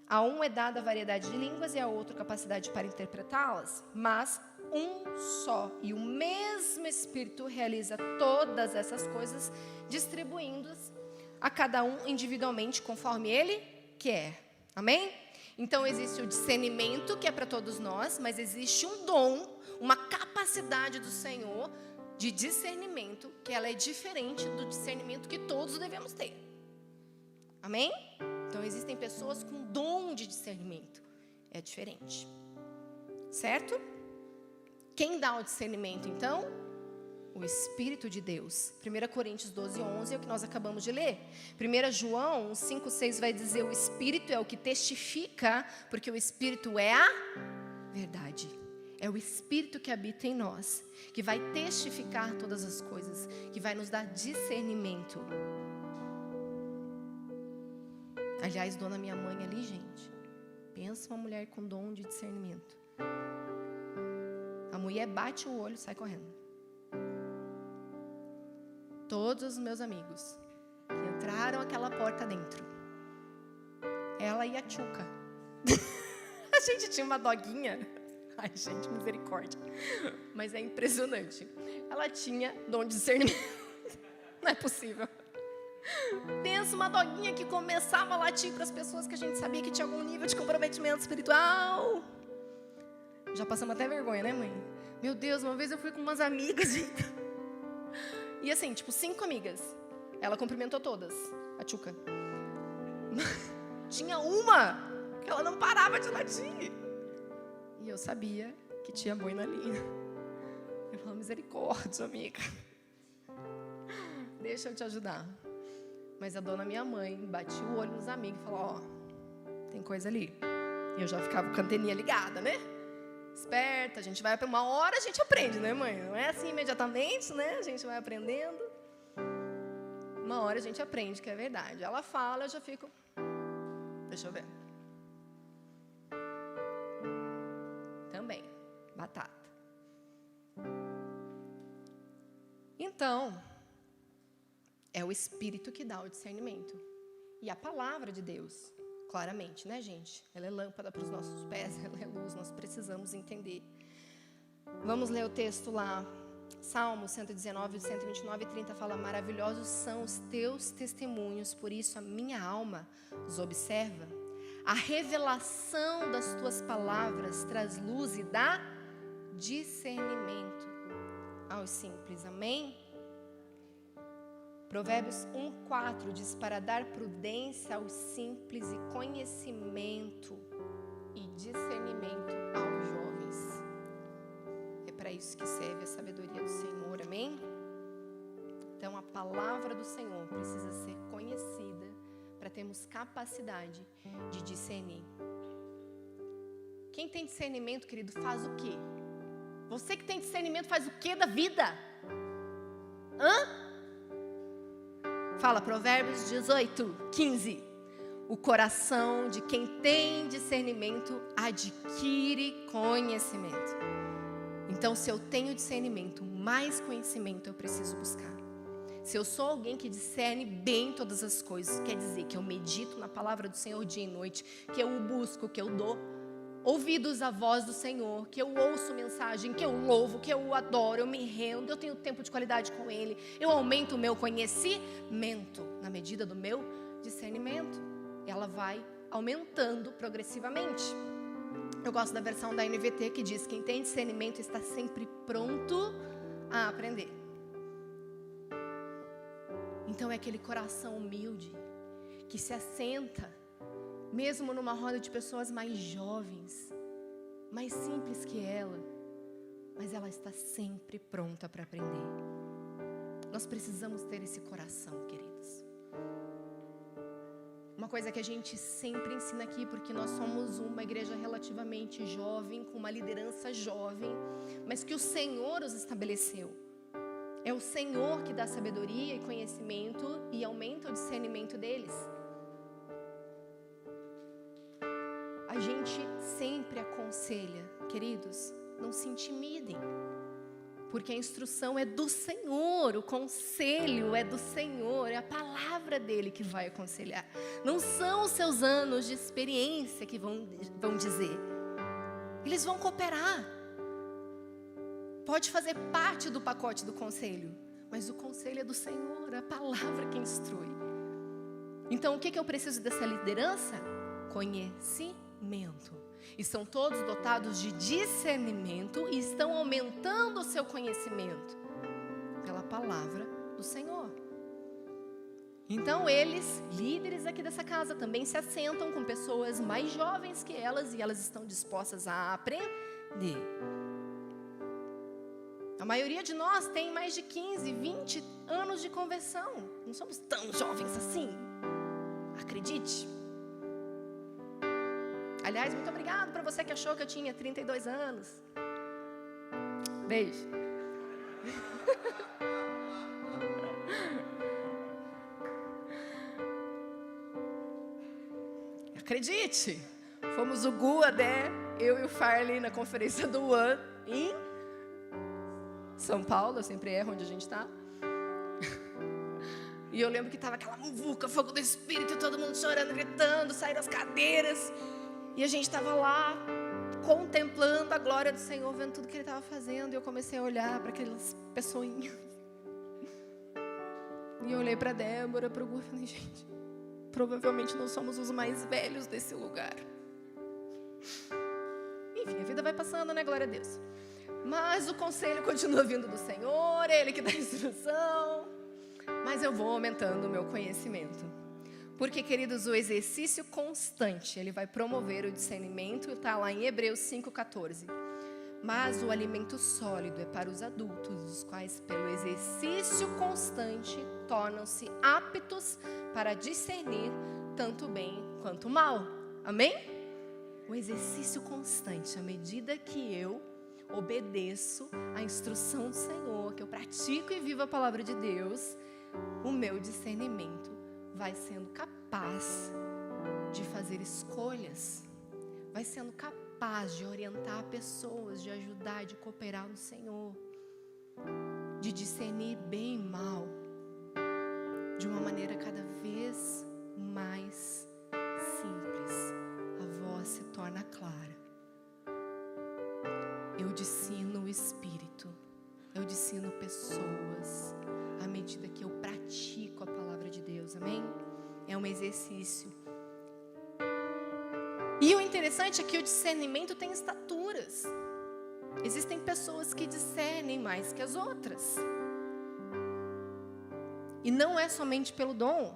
A um é dada a variedade de línguas e a outro capacidade para interpretá-las, mas um só e o mesmo Espírito realiza todas essas coisas, distribuindo-as a cada um individualmente conforme Ele quer. Amém? Então existe o discernimento que é para todos nós, mas existe um dom, uma capacidade do Senhor de discernimento, que ela é diferente do discernimento que todos devemos ter. Amém? Então existem pessoas com dom de discernimento. É diferente. Certo? Quem dá o discernimento, então? O Espírito de Deus. 1 Coríntios 12, 11 é o que nós acabamos de ler. 1 João 5, 6 vai dizer: o Espírito é o que testifica, porque o Espírito é a verdade. É o Espírito que habita em nós, que vai testificar todas as coisas, que vai nos dar discernimento. Aliás, dona minha mãe ali, gente, pensa uma mulher com dom de discernimento. A mulher bate o olho e sai correndo. Todos os meus amigos que entraram aquela porta dentro, ela e a Tchuca. A gente tinha uma doguinha. Ai, gente, misericórdia. Mas é impressionante. Ela tinha dom de discernimento. Não é possível. Pensa uma doguinha que começava a latir para as pessoas que a gente sabia que tinha algum nível de comprometimento espiritual. Já passamos até vergonha, né, mãe? Meu Deus, uma vez eu fui com umas amigas. E assim, tipo, 5 amigas. Ela cumprimentou todas, a Tchuca. Tinha uma que ela não parava de latir. E eu sabia que tinha boi na linha. Eu falava: misericórdia, amiga. Deixa eu te ajudar. Mas a dona minha mãe batia o olho nos amigos e falou: ó, tem coisa ali. E eu já ficava com a anteninha ligada, né? Esperta, a gente vai para uma hora, a gente aprende, né, mãe? Não é assim imediatamente, né? A gente vai aprendendo. Uma hora a gente aprende que é verdade. Ela fala, eu já fico: deixa eu ver. Também, batata. Então, é o Espírito que dá o discernimento. E a palavra de Deus, claramente, né, gente? Ela é lâmpada para os nossos pés, ela é luz, nós precisamos entender. Vamos ler o texto lá. Salmo 119, 129 e 30 fala: maravilhosos são os teus testemunhos, por isso a minha alma os observa. A revelação das tuas palavras traz luz e dá discernimento aos simples. Amém? Provérbios 1:4 diz: para dar prudência aos simples e conhecimento e discernimento aos jovens. É para isso que serve a sabedoria do Senhor, amém? Então a palavra do Senhor precisa ser conhecida para termos capacidade de discernir. Quem tem discernimento, querido, faz o quê? Você que tem discernimento faz o que da vida? Fala, Provérbios 18:15. O coração de quem tem discernimento adquire conhecimento. Então, se eu tenho discernimento, mais conhecimento eu preciso buscar. Se eu sou alguém que discerne bem todas as coisas, quer dizer que eu medito na palavra do Senhor dia e noite, que eu o busco, que eu dou ouvidos à voz do Senhor, que eu ouço mensagem, que eu louvo, que eu o adoro, eu me rendo, eu tenho tempo de qualidade com Ele, eu aumento o meu conhecimento na medida do meu discernimento. Ela vai aumentando progressivamente. Eu gosto da versão da NVT que diz: quem tem discernimento está sempre pronto a aprender. Então é aquele coração humilde que se assenta mesmo numa roda de pessoas mais jovens, mais simples que ela, mas ela está sempre pronta para aprender. Nós precisamos ter esse coração, queridos. Uma coisa que a gente sempre ensina aqui, porque nós somos uma igreja relativamente jovem, com uma liderança jovem, mas que o Senhor os estabeleceu. É o Senhor que dá sabedoria e conhecimento e aumenta o discernimento deles. A gente sempre aconselha, queridos, não se intimidem, porque a instrução é do Senhor, o conselho é do Senhor, é a palavra dele que vai aconselhar. Não são os seus anos de experiência que vão dizer. Eles vão cooperar. Pode fazer parte do pacote do conselho, mas o conselho é do Senhor, é a palavra que instrui. Então, o que eu preciso dessa liderança? Conhecimento. E são todos dotados de discernimento e estão aumentando o seu conhecimento pela palavra do Senhor. Então eles, líderes aqui dessa casa, também se assentam com pessoas mais jovens que elas e elas estão dispostas a aprender. A maioria de nós tem mais de 15, 20 anos de conversão. Não somos tão jovens assim. Acredite. Aliás, muito obrigado para você que achou que eu tinha 32 anos. Beijo. Acredite, fomos o Gu, Adé, eu e o Farley na conferência do One em São Paulo, eu sempre erro onde a gente está. E eu lembro que estava aquela muvuca, fogo do Espírito, todo mundo chorando, gritando, saíram das cadeiras. E a gente estava lá, contemplando a glória do Senhor, vendo tudo que Ele estava fazendo. E eu comecei a olhar para aquelas pessoinhas. E eu olhei para a Débora, para o Gu, e falei, gente, provavelmente não somos os mais velhos desse lugar. Enfim, a vida vai passando, né? Glória a Deus. Mas o conselho continua vindo do Senhor, Ele que dá a instrução. Mas eu vou aumentando o meu conhecimento. Porque, queridos, o exercício constante, ele vai promover o discernimento, está lá em Hebreus 5,14. Mas o alimento sólido é para os adultos, os quais, pelo exercício constante, tornam-se aptos para discernir tanto bem quanto mal. Amém? O exercício constante, à medida que eu obedeço à instrução do Senhor, que eu pratico e vivo a palavra de Deus, o meu discernimento vai sendo capaz de fazer escolhas, vai sendo capaz de orientar pessoas, de ajudar, de cooperar no Senhor, de discernir bem e mal, de uma maneira cada vez mais simples. A voz se torna clara. Eu discino o Espírito, eu discino pessoas, à medida que eu pratico a palavra de Deus, amém? É um exercício. E o interessante é que o discernimento tem estaturas. Existem pessoas que discernem mais que as outras. E não é somente pelo dom,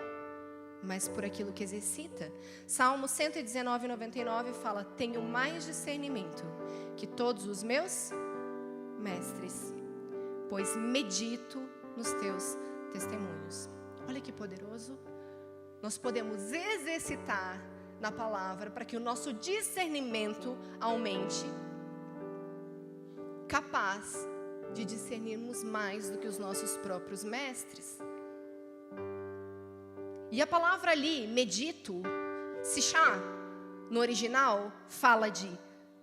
mas por aquilo que exercita. Salmo 119, 99 fala: tenho mais discernimento que todos os meus mestres, pois medito nos teus testemunhos. Olha que poderoso. Nós podemos exercitar na palavra para que o nosso discernimento aumente. capaz de discernirmos mais do que os nossos próprios mestres. E a palavra ali, medito, sichá, no original, fala de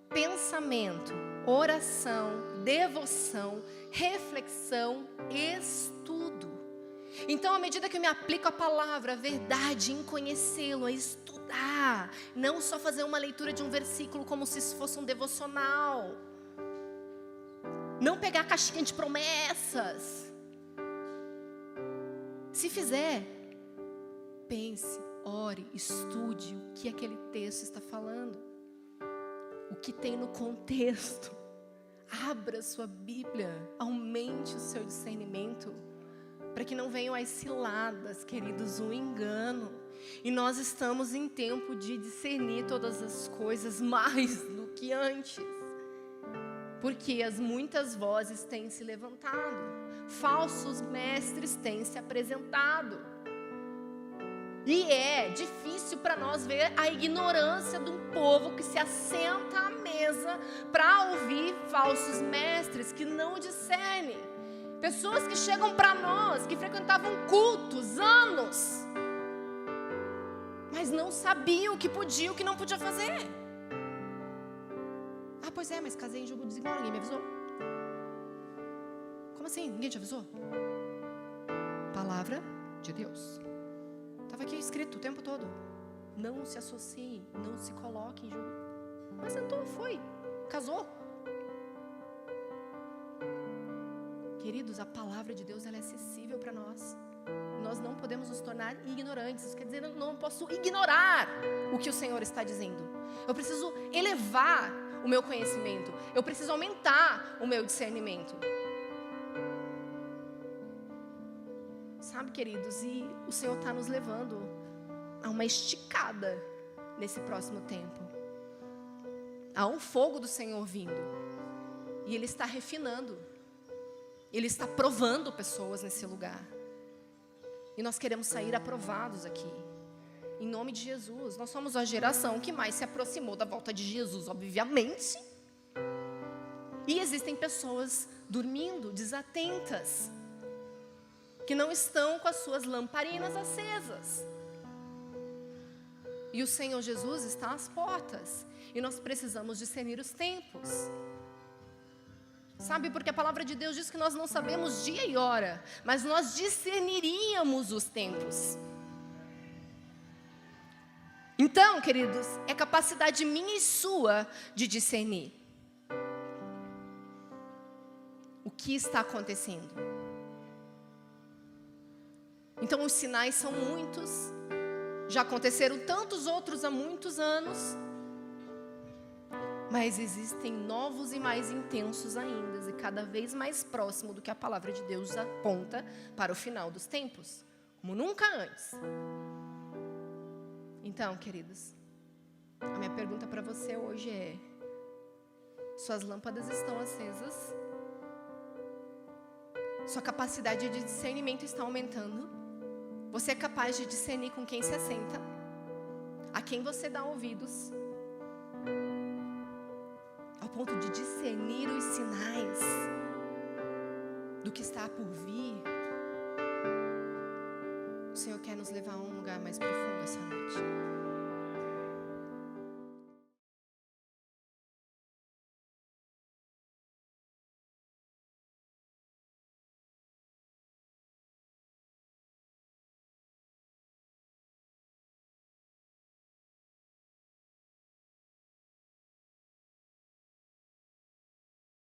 pensamento, oração, devoção, reflexão, estudo. Então, à medida que eu me aplico à palavra, a verdade, em conhecê-lo, a estudar, não só fazer uma leitura de um versículo como se isso fosse um devocional, não pegar a caixinha de promessas. Se fizer, pense, ore, estude o que aquele texto está falando, o que tem no contexto. Abra sua Bíblia, aumente o seu discernimento, para que não venham as ciladas, queridos, o engano. E nós estamos em tempo de discernir todas as coisas mais do que antes, porque as muitas vozes têm se levantado, falsos mestres têm se apresentado, e é difícil para nós ver a ignorância de um povo que se assenta à mesa para ouvir falsos mestres que não discernem. Pessoas que chegam para nós, que frequentavam cultos anos, mas não sabiam o que podia e o que não podia fazer. Ah, pois é, mas casei em jogo desigual, ninguém me avisou. Como assim? Ninguém te avisou? Palavra de Deus. Estava aqui escrito o tempo todo. Não se associe, não se coloque em jogo. Mas sentou, foi, casou. Queridos, a palavra de Deus ela é acessível para nós. Nós não podemos nos tornar ignorantes. Isso quer dizer, eu não posso ignorar o que o Senhor está dizendo. Eu preciso elevar o meu conhecimento. Eu preciso aumentar o meu discernimento. Sabe, queridos, e o Senhor está nos levando a uma esticada nesse próximo tempo. Há um fogo do Senhor vindo. E Ele está refinando. Ele está provando pessoas nesse lugar. E nós queremos sair aprovados aqui. Em nome de Jesus. Nós somos a geração que mais se aproximou da volta de Jesus, obviamente. E existem pessoas dormindo, desatentas, que não estão com as suas lamparinas acesas. E o Senhor Jesus está às portas. E nós precisamos discernir os tempos. Sabe, porque a palavra de Deus diz que nós não sabemos dia e hora, mas nós discerniríamos os tempos. Então, queridos, é capacidade minha e sua de discernir o que está acontecendo. Então, os sinais são muitos, já aconteceram tantos outros há muitos anos, mas existem novos e mais intensos ainda, e cada vez mais próximo do que a palavra de Deus aponta para o final dos tempos, como nunca antes. Então, queridos, a minha pergunta para você hoje é: suas lâmpadas estão acesas? Sua capacidade de discernimento está aumentando? Você é capaz de discernir com quem se assenta? A quem você dá ouvidos? Ao ponto de discernir os sinais do que está por vir. O Senhor quer nos levar a um lugar mais profundo essa noite.